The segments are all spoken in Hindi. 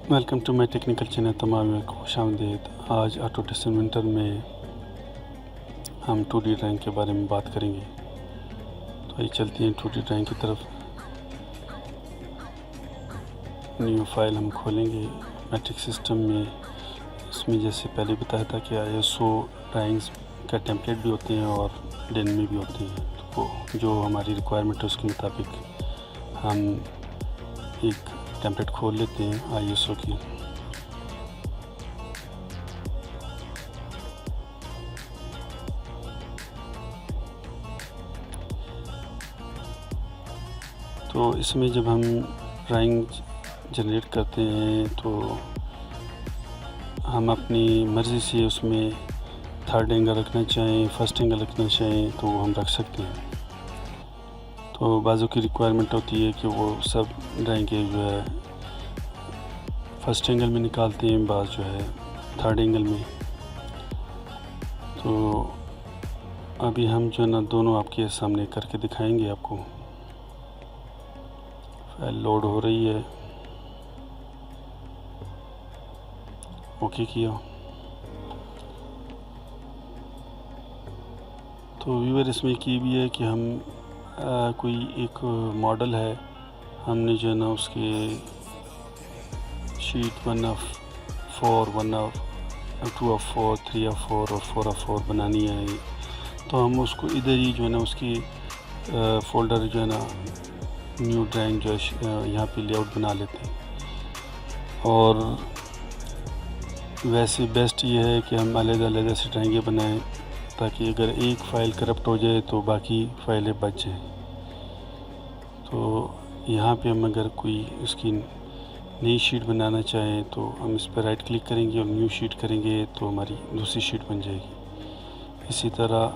Welcome to my technical channel. तमाम में खुशामदीद। आज ऑटोडेस्क इन्वेंटर में हम 2D ड्राइंग के बारे में बात करेंगे। तो ये चलती हैं 2D ड्राइंग की तरफ। न्यू फाइल हम खोलेंगे मैट्रिक सिस्टम में। इसमें जैसे पहले बताया था कि ISO ड्राइंग्स का टेम्पलेट भी होते हैं और डायनेमिक भी होते हैं। तो जो हमारी रिक्वायरमेंट है उसके मुताबिक हम एक टेम्पलेट खोल लेते हैं ISO की। तो इसमें जब हम ड्राइंग जनरेट करते हैं तो हम अपनी मर्ज़ी से उसमें थर्ड एंगल रखना चाहें, फर्स्ट एंगल रखना चाहें तो वो हम रख सकते हैं। तो बाज़ों की रिक्वायरमेंट होती है कि वो सब ड्राइंगें जो है फर्स्ट एंगल में निकालते हैं, बाज़ जो है थर्ड एंगल में। तो अभी हम जो है ना दोनों आपके सामने करके दिखाएंगे आपको। फाइल लोड हो रही है, ओके किया। तो व्यूअर इसमें की भी है कि हम कोई एक मॉडल है, हमने जो है ना उसके शीट 1/4, 2/4, 3/4 और 4/4 बनानी है। तो हम उसको इधर ही जो है ना उसकी फ़ोल्डर जो है ना न्यू ड्राइंग जो है यहाँ पे लेआउट बना लेते हैं। और वैसे बेस्ट ये है कि हम अलग-अलग ऐसी ड्राइंगें बनाएं ताकि अगर एक फ़ाइल करप्ट हो जाए तो बाकी फ़ाइलें बच जाएं। तो यहाँ पे हम अगर कोई उसकी नई शीट बनाना चाहें तो हम इस पर राइट क्लिक करेंगे और न्यू शीट करेंगे तो हमारी दूसरी शीट बन जाएगी। इसी तरह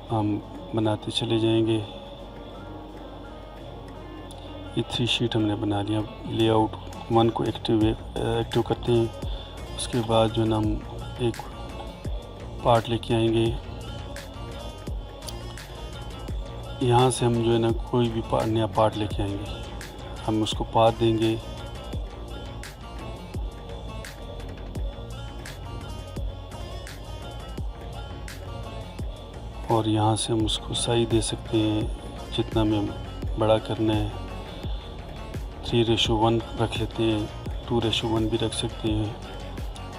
हम बनाते चले जाएंगे। ये 3 शीट हमने बना लिया। लेआउट 1 को एक्टिव करते हैं। उसके बाद जो है ना हम एक पार्ट लेके आएंगे। यहाँ से हम जो है ना कोई भी नया पार्ट लेके आएंगे, हम उसको पाथ देंगे। और यहाँ से हम उसको साइज दे सकते हैं जितना में बड़ा करना है। 3:1 रख लेते हैं, 2:1 भी रख सकते हैं।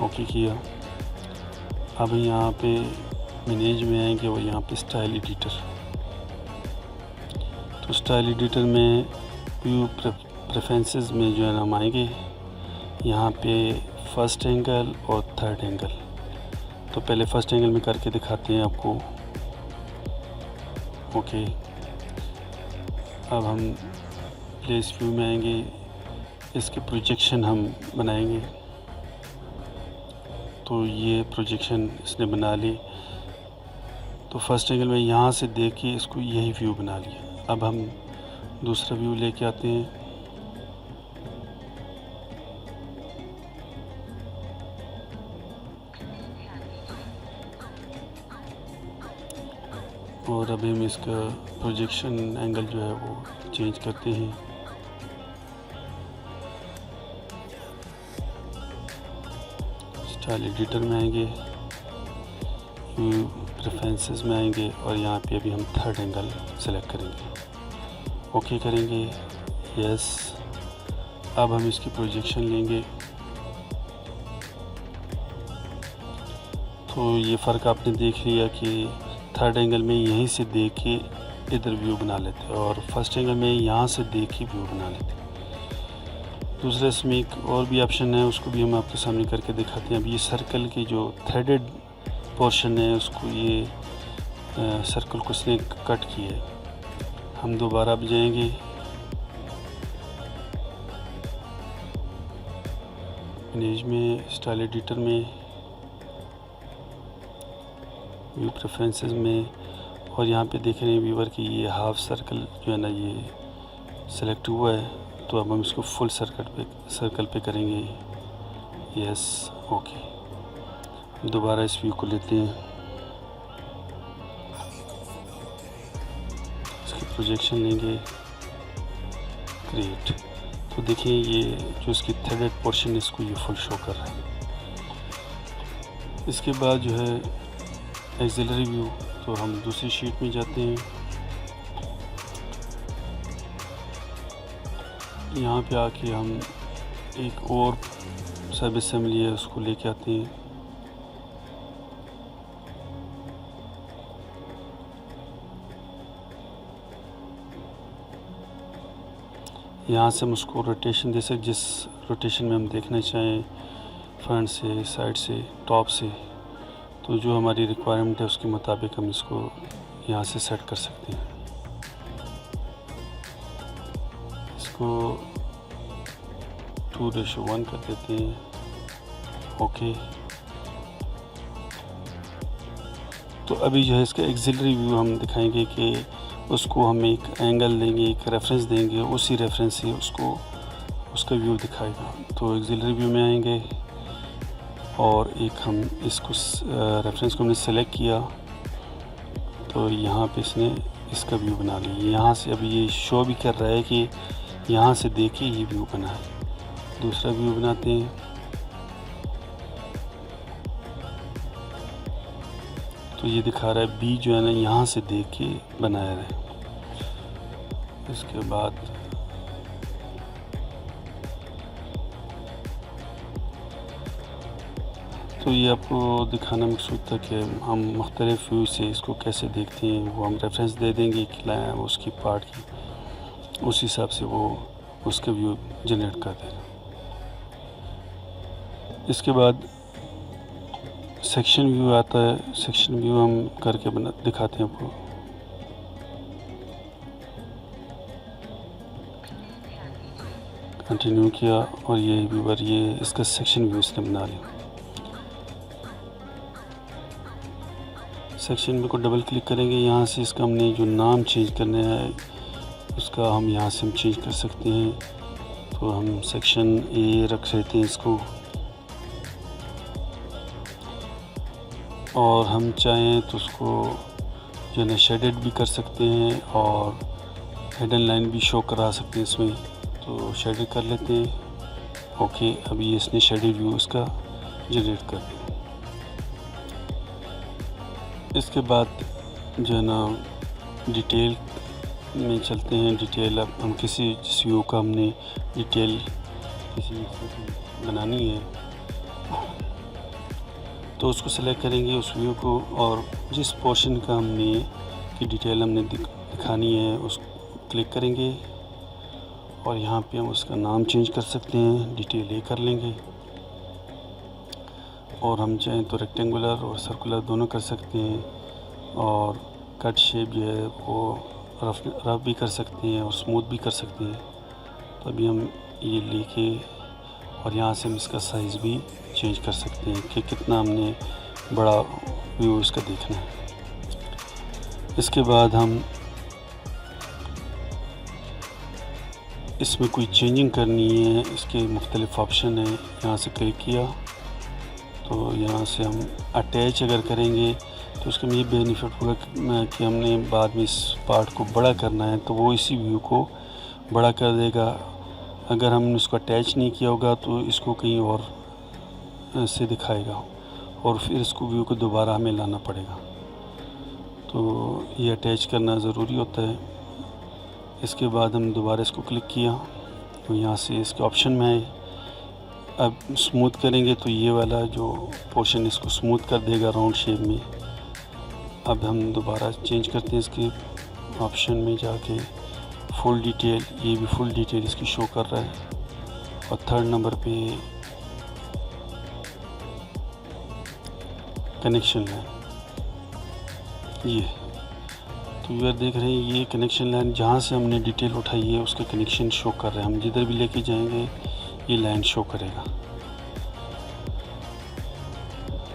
ओके किया। अब यहाँ पे मैनेज में आएंगे और यहाँ पे स्टाइल एडिटर। तो स्टाइल एडिटर में व्यू प्रेफरेंसेस में जो है ना हम आएंगे यहाँ पे फर्स्ट एंगल और थर्ड एंगल। तो पहले फर्स्ट एंगल में करके दिखाते हैं आपको। ओके, अब हम प्लेस व्यू में आएंगे। इसके प्रोजेक्शन हम बनाएंगे। तो ये प्रोजेक्शन इसने बना ली। तो फर्स्ट एंगल में यहाँ से देख के इसको यही व्यू बना लिया। अब हम दूसरा व्यू लेके आते हैं। और अभी हम इसका प्रोजेक्शन एंगल जो है वो चेंज करते हैं। स्टाइल एडिटर में आएंगे, व्यू प्रेफरेंसेस में आएंगे और यहाँ पे अभी हम थर्ड एंगल सेलेक्ट करेंगे। ओके करेंगे, यस। अब हम इसकी प्रोजेक्शन लेंगे। तो ये फ़र्क आपने देख लिया कि थर्ड एंगल में यहीं से देख के इधर व्यू बना लेते हैं और फर्स्ट एंगल में यहाँ से देख के व्यू बना लेते हैं। दूसरे इसमें एक और भी ऑप्शन है, उसको भी हम आपके सामने करके दिखाते हैं। अब ये सर्कल की जो थ्रेडेड पोर्शन है उसको ये सर्कल को इसने कट किया है। हम दोबारा अब जाएंगे, इमेज में, स्टाइल एडिटर में, व्यू प्रेफरेंसेस में, और यहाँ पे देख रहे हैं व्यूअर कि ये हाफ सर्कल जो है ना ये सेलेक्ट हुआ है। तो अब हम इसको फुल सर्कल पे करेंगे। Yes, okay. दोबारा इस व्यू को लेते हैं, इसकी प्रोजेक्शन लेंगे, क्रिएट। तो देखिए ये जो इसकी थ्रेडेड पोर्शन इसको ये फुल शो कर रहा है। इसके बाद जो है एक्सिलरी व्यू, तो हम दूसरी शीट में जाते हैं। यहाँ पे आके हम एक और सब असेंबली है उसको लेके आते हैं। यहाँ से हम उसको रोटेशन दे सकते, जिस रोटेशन में हम देखना चाहें, फ्रंट से, साइड से, टॉप से, तो जो हमारी रिक्वायरमेंट है उसके मुताबिक हम इसको यहाँ से सेट कर सकते हैं। इसको 2:1 कर देते हैं। ओके, तो अभी जो है इसका एक्सिलरी व्यू हम दिखाएंगे कि उसको हम एक एंगल देंगे, एक रेफरेंस देंगे, उसी रेफरेंस से उसको उसका व्यू दिखाएगा। तो एक्सिलरी व्यू में आएंगे और एक हम इसको रेफरेंस को हमने सेलेक्ट किया, तो यहाँ पे इसने इसका व्यू बना लिया। यहाँ से अभी ये शो भी कर रहा है कि यहाँ से देखिए ये व्यू बना है। दूसरा व्यू बनाते हैं। तो ये दिखा रहा है बी जो है ना यहाँ से देख के बनाया है। इसके बाद तो ये आपको दिखाना मकसूद था कि हम मुख्तलिफ व्यू से इसको कैसे देखते हैं। वो हम रेफरेंस दे देंगे कि उसकी पार्ट की, उस हिसाब से वो उसका व्यू जनरेट कर देगा। इसके बाद सेक्शन व्यू आता है। सेक्शन व्यू हम करके दिखाते हैं आपको। कंटिन्यू किया और ये व्यूअर ये इसका सेक्शन व्यू इसने बना लिया। सेक्शन व्यू को डबल क्लिक करेंगे। यहाँ से इसका हमने जो नाम चेंज करना है उसका हम यहाँ से हम चेंज कर सकते हैं। तो हम सेक्शन ए रख लेते हैं इसको, और हम चाहें तो उसको जो है ना शेडेड भी कर सकते हैं और हिडन लाइन भी शो करा सकते हैं इसमें। तो शेडेड कर लेते हैं। ओके, अभी इसने शेडेड व्यू इसका जनरेट कर दिया। इसके बाद जो है ना डिटेल में चलते हैं। डिटेल अब हम जिस व्यू का हमने डिटेल किसी बनानी है तो उसको सेलेक्ट करेंगे उस व्यू को, और जिस पोर्शन का हमने की डिटेल हमने दिखानी है उसको क्लिक करेंगे और यहाँ पे हम उसका नाम चेंज कर सकते हैं। डिटेल ए कर लेंगे और हम चाहें तो रेक्टेंगुलर और सर्कुलर दोनों कर सकते हैं, और कट शेप जो है वो रफ भी कर सकते हैं और स्मूथ भी कर सकते हैं। तो अभी हम ये लेके और यहाँ से हम इसका साइज़ भी चेंज कर सकते हैं कि कितना हमने बड़ा व्यू इसका देखना है। इसके बाद हम इसमें कोई चेंजिंग करनी है, इसके मुख्तलिफ ऑप्शन है। यहाँ से क्लिक किया तो यहाँ से हम अटैच अगर करेंगे तो उसका ये बेनिफिट होगा कि हमने बाद में इस पार्ट को बड़ा करना है तो वो इसी व्यू को बड़ा कर देगा। अगर हमने उसको अटैच नहीं किया होगा तो इसको कहीं और से दिखाएगा और फिर इसको व्यू को दोबारा हमें लाना पड़ेगा। तो ये अटैच करना ज़रूरी होता है। इसके बाद हम दोबारा इसको क्लिक किया तो यहाँ से इसके ऑप्शन में आए। अब स्मूथ करेंगे तो ये वाला जो पोर्शन इसको स्मूथ कर देगा राउंड शेप में। अब हम दोबारा चेंज करते हैं इसके ऑप्शन में जाके फुल डिटेल, ये भी फुल डिटेल इसकी शो कर रहा है। और थर्ड नंबर पे कनेक्शन लाइन, ये तो व्यूअर देख रहे हैं ये कनेक्शन लाइन जहाँ से हमने डिटेल उठाई है उसके कनेक्शन शो कर रहे हैं। हम जिधर भी लेके जाएंगे ये लाइन शो करेगा।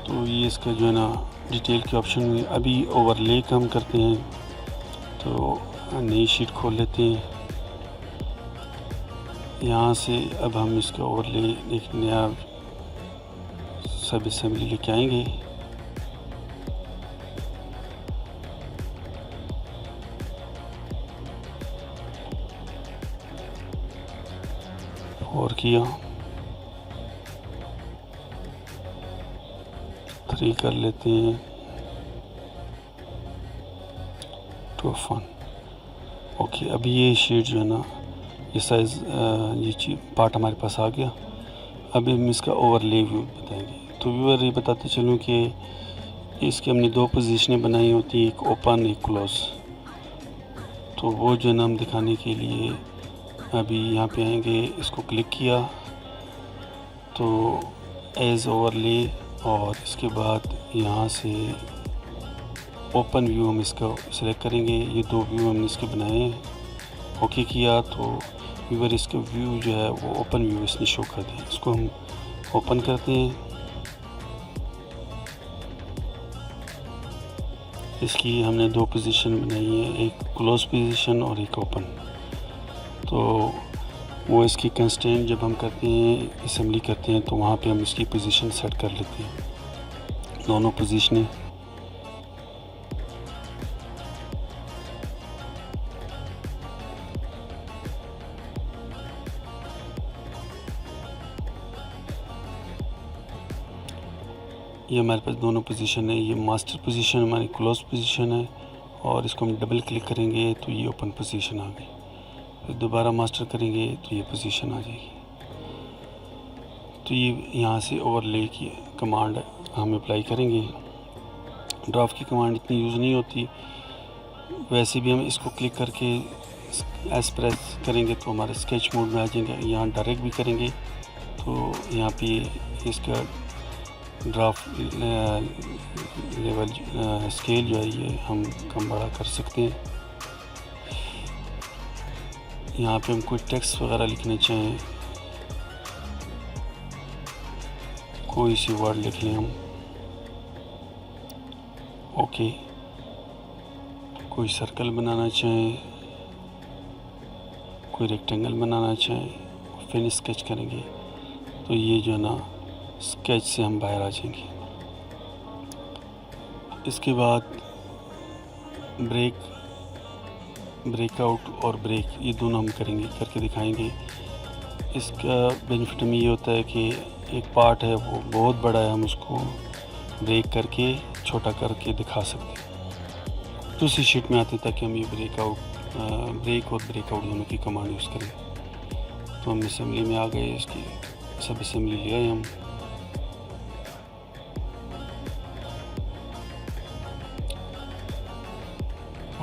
तो ये इसका जो है ना डिटेल के ऑप्शन में अभी ओवरले का हम करते हैं। तो नई शीट खोल लेते हैं। यहाँ से अब हम इसका ओवरले एक नया सब असेंबली लेके आएंगे। 4 किया, 3 कर लेते हैं, 2 of 1। ओके, अभी ये शीट जो है ना, ये साइज़ ये चीज पार्ट हमारे पास आ गया। अभी हम इसका ओवरले व्यू बताएंगे। तो व्यूअर ये बताते चलूँ कि इसकी हमने 2 पोजीशनें बनाई होती हैं, एक ओपन एक क्लोज। तो वो जो है ना हम दिखाने के लिए अभी यहाँ पे आएंगे, इसको क्लिक किया तो एज ओवरले, और इसके बाद यहाँ से ओपन व्यू हम इसका सिलेक्ट करेंगे। ये 2 व्यू हमने इसके बनाए हैं। ओके किया तो व्यूअर इसका व्यू जो है वो ओपन व्यू इसने शो कर दिया। इसको हम ओपन करते हैं। इसकी हमने 2 पोजीशन बनाई है, एक क्लोज पोजीशन और एक ओपन। तो वो इसकी कंस्ट्रेंट जब हम करते हैं, असेंबली करते हैं, तो वहाँ पे हम इसकी पोजीशन सेट कर लेते हैं, दोनों पोजीशनें। ये हमारे पास दोनों पोजीशन है। ये मास्टर पोजीशन हमारी क्लोज पोजीशन है, और इसको हम डबल क्लिक करेंगे तो ये ओपन पोजीशन आ गई। फिर दोबारा मास्टर करेंगे तो ये पोजीशन आ जाएगी। तो ये यहाँ से ओवरले की कमांड हम अप्लाई करेंगे। ड्राफ्ट की कमांड इतनी यूज़ नहीं होती, वैसे भी हम इसको क्लिक करके एस प्रेस करेंगे तो हमारे स्केच मोड में आ जाएंगे। यहाँ डायरेक्ट भी करेंगे तो यहाँ पे इसका ड्राफ्ट लेवल स्केल जो है ये हम कम बड़ा कर सकते हैं। यहाँ पे हम कोई टेक्स्ट वगैरह लिखना चाहें, कोई सी वर्ड लिख लें हम। ओके, कोई सर्कल बनाना चाहें, कोई रेक्टेंगल बनाना चाहें, फिर स्केच करेंगे तो ये जो है ना स्केच से हम बाहर आ जाएंगे। इसके बाद ब्रेकआउट और ब्रेक, ये दोनों हम करेंगे, करके दिखाएंगे। इसका बेनिफिट हमें ये होता है कि एक पार्ट है वो बहुत बड़ा है, हम उसको ब्रेक करके छोटा करके दिखा सकते हैं। दूसरी शीट में आते ताकि हम ये ब्रेक और ब्रेकआउट दोनों की कमांड यूज़ करें। तो हम असेंबली में आ गए, इसकी सब असेंबली ले आए हम।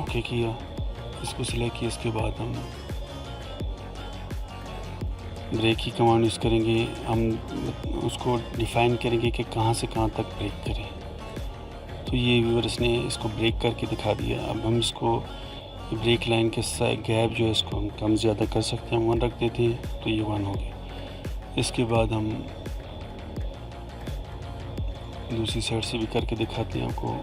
ओके किया, इसको सिलेक्ट किया। इसके बाद हम ब्रेक की कमांड यूज़ करेंगे। हम उसको डिफ़ाइन करेंगे कि कहाँ से कहाँ तक ब्रेक करें। तो ये व्यूअर इसने इसको ब्रेक करके दिखा दिया। अब हम इसको ब्रेक लाइन के गैप जो है इसको हम कम ज़्यादा कर सकते हैं। 1 रख देते हैं तो ये 1 हो गया। इसके बाद हम दूसरी साइड से भी करके दिखाते हैं आपको।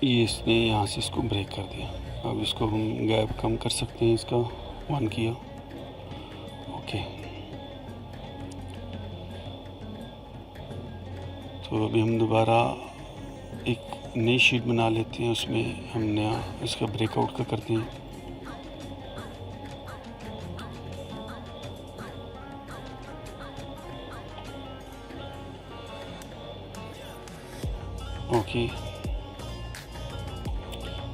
ये इसने यहाँ से इसको ब्रेक कर दिया। अब इसको हम गैप कम कर सकते हैं, इसका 1 किया। ओके, तो अभी हम दोबारा एक नई शीट बना लेते हैं, उसमें हम नया इसका ब्रेकआउट का करते हैं। ओके,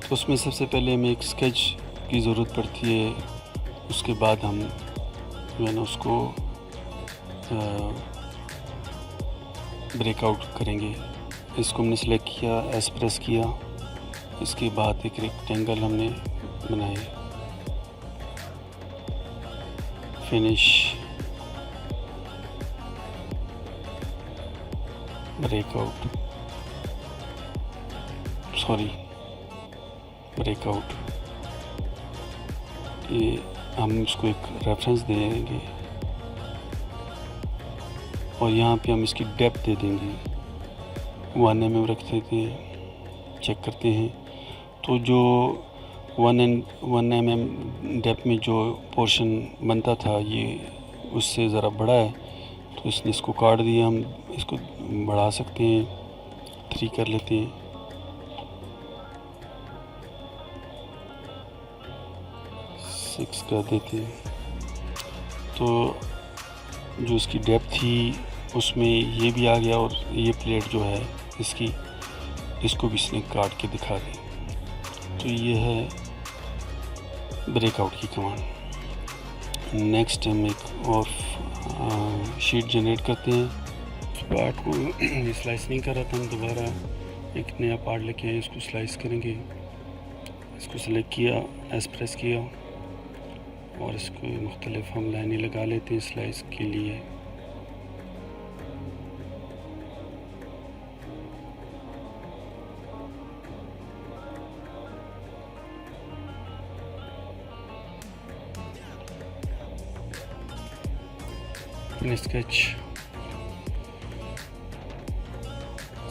तो उसमें सबसे पहले हमें एक स्केच की ज़रूरत पड़ती है। उसके बाद हम जो है ना उसको ब्रेकआउट करेंगे। इसको हमने सेलेक्ट किया, एस प्रेस किया। इसके बाद एक रेक्टेंगल हमने बनाए, फिनिश, ब्रेकआउट, ब्रेकआउट। ये हम इसको एक रेफरेंस दे देंगे और यहाँ पे हम इसकी डेप्थ दे देंगे। 1 mm रख देते हैं, चेक करते हैं। तो जो 1 mm डेप्थ में जो पोर्शन बनता था ये उससे ज़रा बड़ा है, तो इसने इसको काट दिया। हम इसको बढ़ा सकते हैं, 3 कर लेते हैं। 6 कर देते हैं। तो जो इसकी डेप्थ थी उसमें ये भी आ गया, और ये प्लेट जो है इसको भी इसने काट के दिखा दी। तो ये है ब्रेकआउट की कमांड। नेक्स्ट हम एक और शीट जनरेट करते हैं। पार्ट को स्लाइस नहीं कर रहा था, हम दोबारा एक नया पार्ट लेके आए, इसको स्लाइस करेंगे। इसको सेलेक्ट किया, एस प्रेस किया और इसको मुख्तलिफ हम लाइनें लगा लेते हैं स्लाइस के लिए। स्केच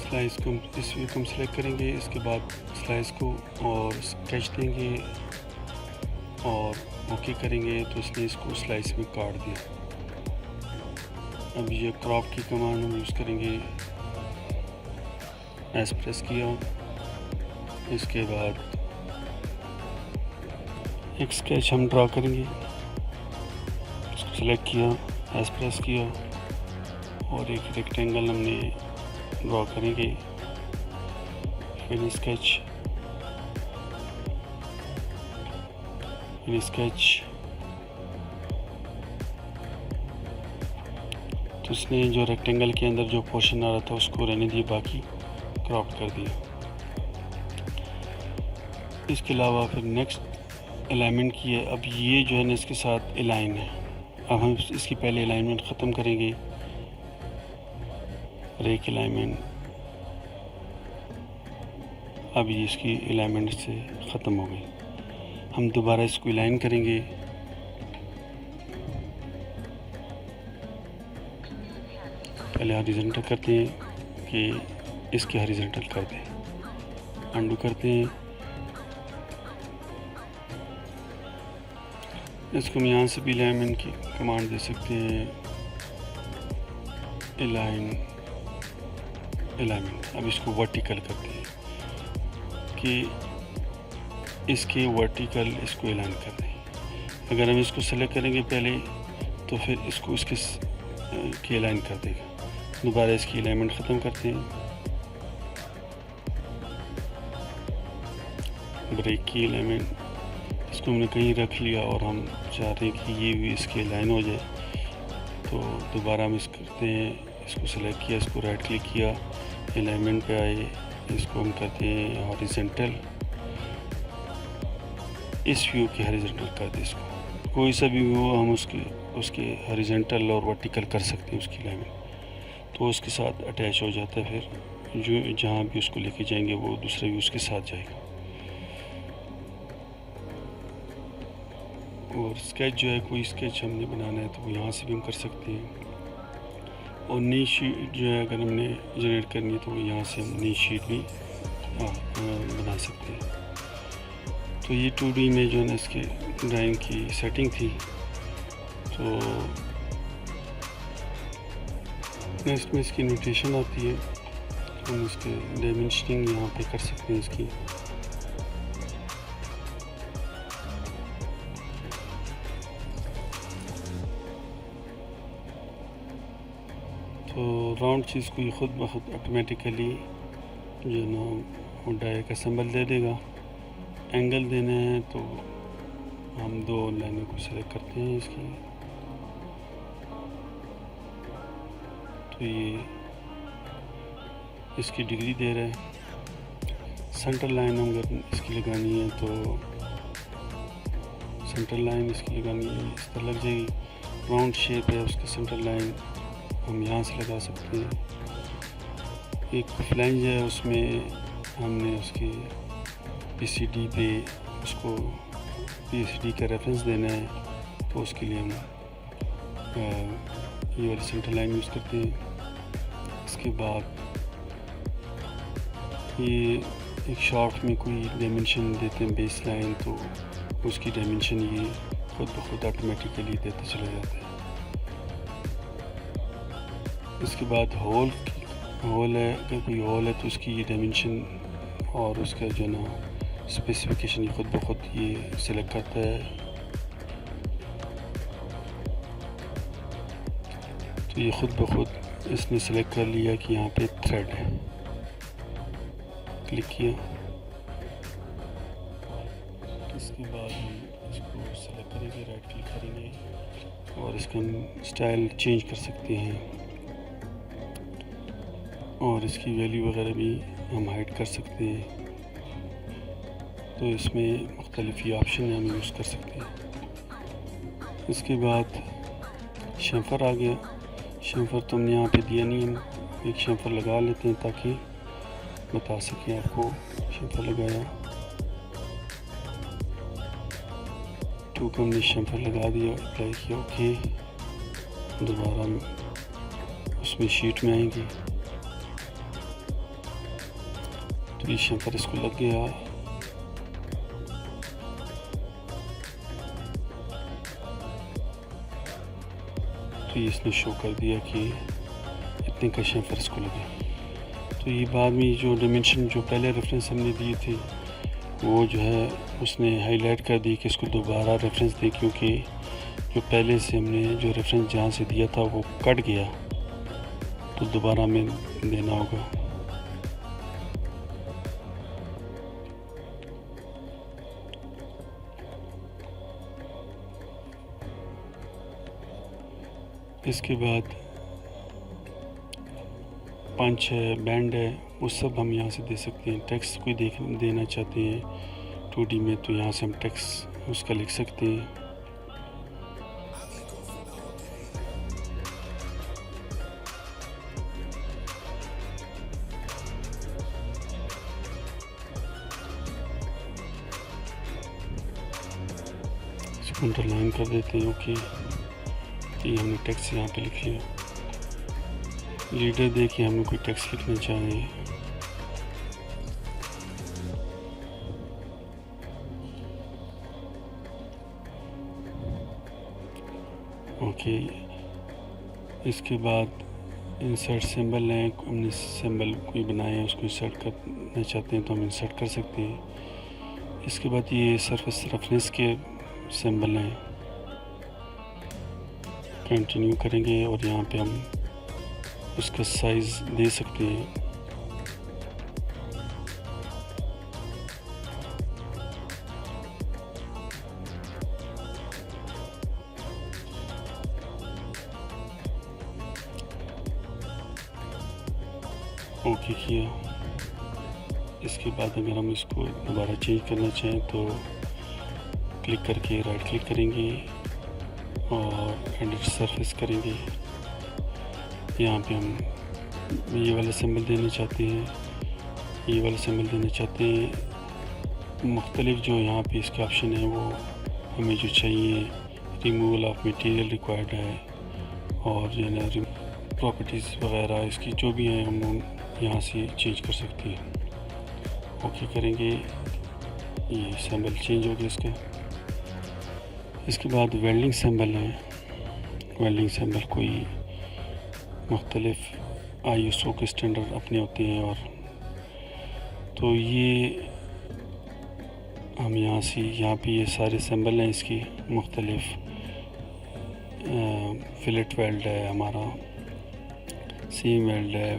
स्लाइस को इस व्यू को हम सेलेक्ट करेंगे, इसके बाद स्लाइस को और स्केच देंगे और ओके करेंगे। तो इसने इसको स्लाइस में काट दिया। अब ये क्रॉप की कमांड हम यूज़ करेंगे। एस प्रेस किया, इसके बाद एक स्केच हम ड्रा करेंगे। इसको सेलेक्ट किया, एस प्रेस किया और एक रेक्टेंगल हमने ड्रॉ करेंगे। फिर स्केच तो इसने जो रेक्टेंगल के अंदर जो पोर्शन आ रहा था उसको रहने दिया, बाकी क्रॉप कर दिया। इसके अलावा फिर नेक्स्ट अलाइनमेंट की है। अब ये जो है ना इसके साथ अलाइन है। अब हम इसकी पहले अलाइनमेंट ख़त्म करेंगे। रेक अलाइनमेंट, अब ये इसकी अलाइनमेंट से ख़त्म हो गई। हम दोबारा इसको अलाइन करेंगे। पहले हॉरिजॉन्टल करते हैं कि इसके हॉरिजॉन्टल कर दें, अंडू करते हैं। इसको हम यहाँ से भी अलाइनमेंट की कमांड दे सकते हैं, अलाइनमेंट। अब इसको वर्टिकल करते हैं कि इसके वर्टिकल इसको अलाइन कर दें। अगर हम इसको सेलेक्ट करेंगे पहले तो फिर इसको इसके की अलाइन कर देगा। दोबारा इसकी अलाइनमेंट ख़त्म करते हैं। ब्रेक की अलाइनमेंट, इसको हमने कहीं रख लिया और हम चाहते हैं कि ये भी इसके लाइन हो जाए। तो दोबारा हम इस करते हैं, इसको सेलेक्ट किया, इसको राइट क्लिक किया, अलाइनमेंट पे आए, इसको हम करते हैं हॉरिजॉन्टल। इस व्यू के हॉरिजॉन्टल कर दें इसको। कोई सा भी व्यू हम उसके हॉरिजॉन्टल और वर्टिकल कर सकते हैं उसकी अलाइनमेंट, तो उसके साथ अटैच हो जाता है। फिर जो जहाँ भी उसको लेके जाएंगे वो दूसरे व्यू उसके साथ जाएगा। और स्केच जो है, कोई स्केच हमने बनाना है तो वो यहाँ से भी हम कर सकते हैं। और नई शीट जो है अगर हमने जनरेट करनी है तो वो यहाँ से हम नई शीट भी बना सकते हैं। तो ये 2D में जो है ना इसके ड्राइंग की सेटिंग थी। तो नेक्स्ट में इसकी नोटेशन आती है, हम इसके डायमेंशनिंग यहाँ पे कर सकते हैं इसकी। तो राउंड चीज़ को ये खुद ब खुद ऑटोमेटिकली जो है ना वो डाई का सिंबल दे देगा। एंगल देना है तो हम दो लाइनों को सेलेक्ट करते हैं इसकी। तो ये इसकी डिग्री दे रहा है। सेंटर लाइन अगर इसकी लगानी है तो सेंटर लाइन इसकी लगानी है, इस तरह लग जाएगी। राउंड शेप है, उसकी सेंटर लाइन हम यहाँ से लगा सकते हैं। एक फ्लैंज है, उसमें हमने उसकी PCD पे उसको PCD का रेफरेंस देना है, तो उसके लिए हम ये वाली सेंटर लाइन यूज़ करते हैं। इसके बाद ये एक शाफ्ट में कोई डायमेंशन देते हैं, बेस लाइन, तो उसकी डायमेंशन ये खुद ब खुद ऑटोमेटिकली देते चले जाते हैं। इसके बाद होल है, अगर कोई होल है तो उसकी ये डायमेंशन और उसका जो ना स्पेसिफिकेशन ये खुद ब खुद ये सिलेक्ट करता है। तो ये ख़ुद ब खुद इसने सेलेक्ट कर लिया कि यहाँ पे थ्रेड है। क्लिक किया, इसके बाद हम इसको सेलेक्ट करेंगे, राइट क्लिक करेंगे और इसका स्टाइल चेंज कर सकते हैं और इसकी वैल्यू वगैरह भी हम हाइड कर सकते हैं। तो इसमें मुख्तलिफ ही ऑप्शन हम यूज़ कर सकते हैं। इसके बाद शम्फर आ गया। शम्फर तो हमने यहाँ पे दिया नहीं, हम एक शम्फर लगा लेते हैं ताकि बता सकें आपको। शम्फर लगाया, टू का हमने शम्फर लगा दिया, अप्लाई किया, ओके। दोबारा हम उसमें शीट में आएंगे तो ये शम्फर इसको लग गया। तो इसने शो कर दिया कि इतने का शम्फर इसको लगे। तो ये बाद में जो डायमेंशन जो पहले रेफरेंस हमने दिए थे वो जो है उसने हाईलाइट कर दी कि इसको दोबारा रेफरेंस दे, क्योंकि जो पहले से हमने जो रेफरेंस जहाँ से दिया था वो कट गया, तो दोबारा हमें देना होगा। इसके बाद पंच है, बैंड है, वो सब हम यहाँ से दे सकते हैं। टेक्स्ट कोई देना चाहते हैं 2D में तो यहाँ से हम टेक्स्ट उसका लिख सकते हैं। इसको अंडरलाइन कर देते हैं, ओके। ये हमने टेक्स्ट यहाँ पे लिख लिया। लीडर देखिए हमें कोई टेक्स्ट लिखना चाहिए, ओके। इसके बाद इंसर्ट सिंबल है, हमने सिंबल कोई बनाया है उसको इंसर्ट करना चाहते हैं तो हम इंसर्ट कर सकते हैं। इसके बाद ये सरफेस रफनेस के सिंबल हैं, कंटिन्यू करेंगे और यहाँ पे हम उसका साइज़ दे सकते हैं। ओके किया। इसके बाद अगर हम इसको दोबारा चेंज करना चाहें तो क्लिक करके राइट क्लिक करेंगे और एडिट सरफेस करेंगे। यहाँ पे हम ये वाला सिंबल देना चाहते हैं, ये वाला सिंबल देना चाहते हैं। मुख्तलिफ जो यहाँ पे इसके ऑप्शन है वो हमें जो चाहिए, रिमूवल ऑफ मटेरियल रिक्वायर्ड है और जो है ना प्रॉपर्टीज़ वगैरह इसकी जो भी हैं हम यहाँ से चेंज कर सकते हैं। ओके करेंगे, ये सिंबल चेंज हो गया इसका। इसके बाद वेल्डिंग सिंबल है। वेल्डिंग सिंबल कोई मुख्तलिफ ISO के स्टैंडर्ड अपने होते हैं और तो ये हम यहाँ पे ये सारे सिंबल हैं इसकी मुख्तलिफ। फिलेट वेल्ड है हमारा, सीम वेल्ड है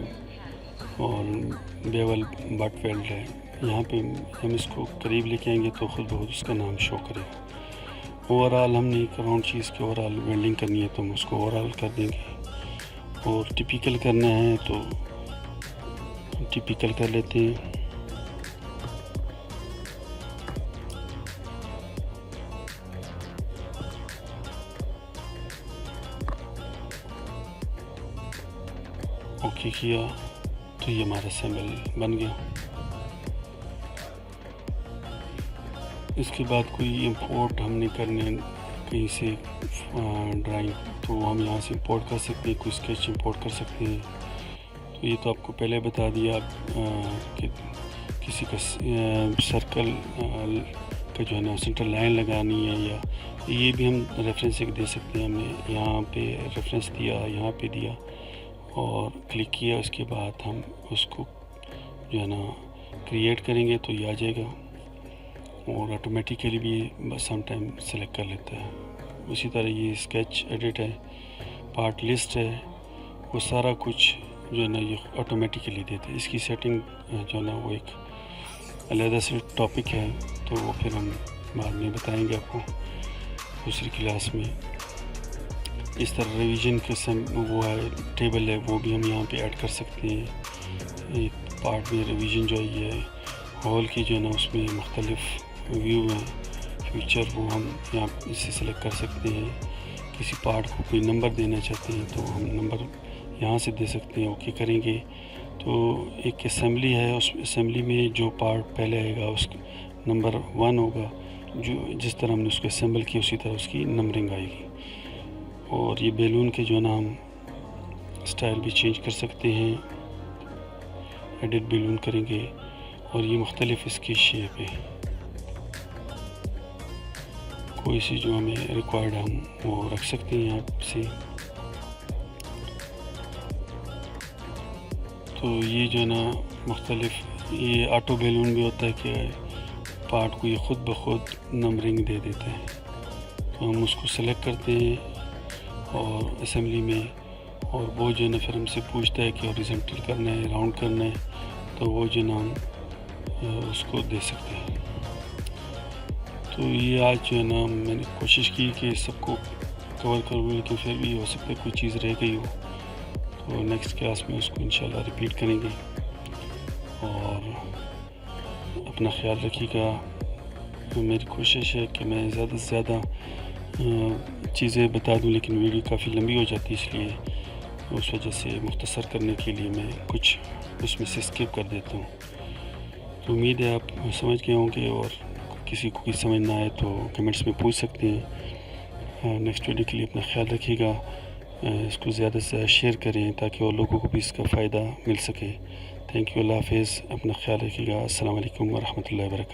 और बेवल बट वेल्ड है। यहाँ पे हम इसको करीब लेके आएंगे तो ख़ुद बहुत उसका नाम शो करेगा। ओवरऑल हमने एक राउंड चीज़ की ओवरऑल वेल्डिंग करनी है तो हम उसको ओवरऑल कर देंगे और टिपिकल करना है तो टिपिकल कर लेते हैं। ओके किया तो ये हमारा सिंबल बन गया। इसके बाद कोई इंपोर्ट हमने करने कहीं से ड्राइंग तो हम यहाँ से इंपोर्ट कर सकते हैं, कोई स्केच इंपोर्ट कर सकते हैं। तो ये तो आपको पहले बता दिया कि किसी का सर्कल का जो है ना सेंटर लाइन लगानी है, या ये भी हम रेफरेंस एक दे सकते हैं। हमने यहाँ पे रेफरेंस दिया, यहाँ पे दिया और क्लिक किया। उसके बाद हम उसको जो है ना क्रिएट करेंगे तो ये आ जाएगा और ऑटोमेटिकली भी सम टाइम सेलेक्ट कर लेता है। उसी तरह ये स्केच एडिट है, पार्ट लिस्ट है, वो सारा कुछ जो है ना ये ऑटोमेटिकली देते हैं। इसकी सेटिंग जो है ना वो एक अलग से टॉपिक है, तो वो फिर हम बाद में बताएंगे आपको दूसरी क्लास में। इस तरह रिवीजन के वो है टेबल है, वो भी हम यहाँ पे ऐड कर सकते हैं। एक पार्ट में रिवीजन जो है ये हॉल की जो है ना उसमें मुख्तलिफ व्यू हैं, फीचर वो हम यहाँ इससे सेलेक्ट कर सकते हैं। किसी पार्ट को कोई नंबर देना चाहते हैं तो हम नंबर यहाँ से दे सकते हैं। ओके करेंगे तो एक असेंबली है, उस असेंबली में जो पार्ट पहले आएगा उस नंबर 1 होगा। जो जिस तरह हमने उसको असेंबल किया उसी तरह उसकी नंबरिंग आएगी। और ये बैलून के जो है ना हम स्टाइल भी चेंज कर सकते हैं, एडिट बैलून करेंगे और ये मुख्तलिफ इसकी शेप है। कोई सी जो हमें रिक्वायर्ड हम वो रख सकते हैं यहाँ से। तो ये जो है ना मुख्तलिफ ये ऑटो बैलून भी होता है कि पार्ट को ये ख़ुद ब खुद नंबरिंग दे देता है। तो हम उसको सेलेक्ट करते हैं और असेंबली में, और वो जो है ना फिर हमसे पूछता है कि हॉरिजॉन्टल करना है, राउंड करना है, तो वो जो है ना हम उसको दे सकते हैं। तो ये आज जो है ना मैंने कोशिश की कि सबको कवर करूँ, लेकिन फिर भी हो सकता है कोई चीज़ रह गई हो, तो नेक्स्ट क्लास में उसको इंशाल्लाह रिपीट करेंगे। और अपना ख्याल रखिएगा। मेरी कोशिश है कि मैं ज़्यादा से ज़्यादा चीज़ें बता दूं, लेकिन वीडियो काफ़ी लंबी हो जाती है, इसलिए उस वजह से मुख्तसर करने के लिए मैं कुछ उसमें से स्किप कर देता हूँ। तो उम्मीद है आप समझ गए होंगे, और किसी को कुछ समझ ना आए तो कमेंट्स में पूछ सकते हैं। नेक्स्ट वीडियो के लिए अपना ख्याल रखिएगा। इसको ज़्यादा से ज़्यादा शेयर करें ताकि और लोगों को भी इसका फ़ायदा मिल सके। थैंक यू, अल्लाह हाफ़िज़। अपना ख्याल रखिएगा। अस्सलाम वालेकुम व रहमतुल्लाहि व बरकातहू।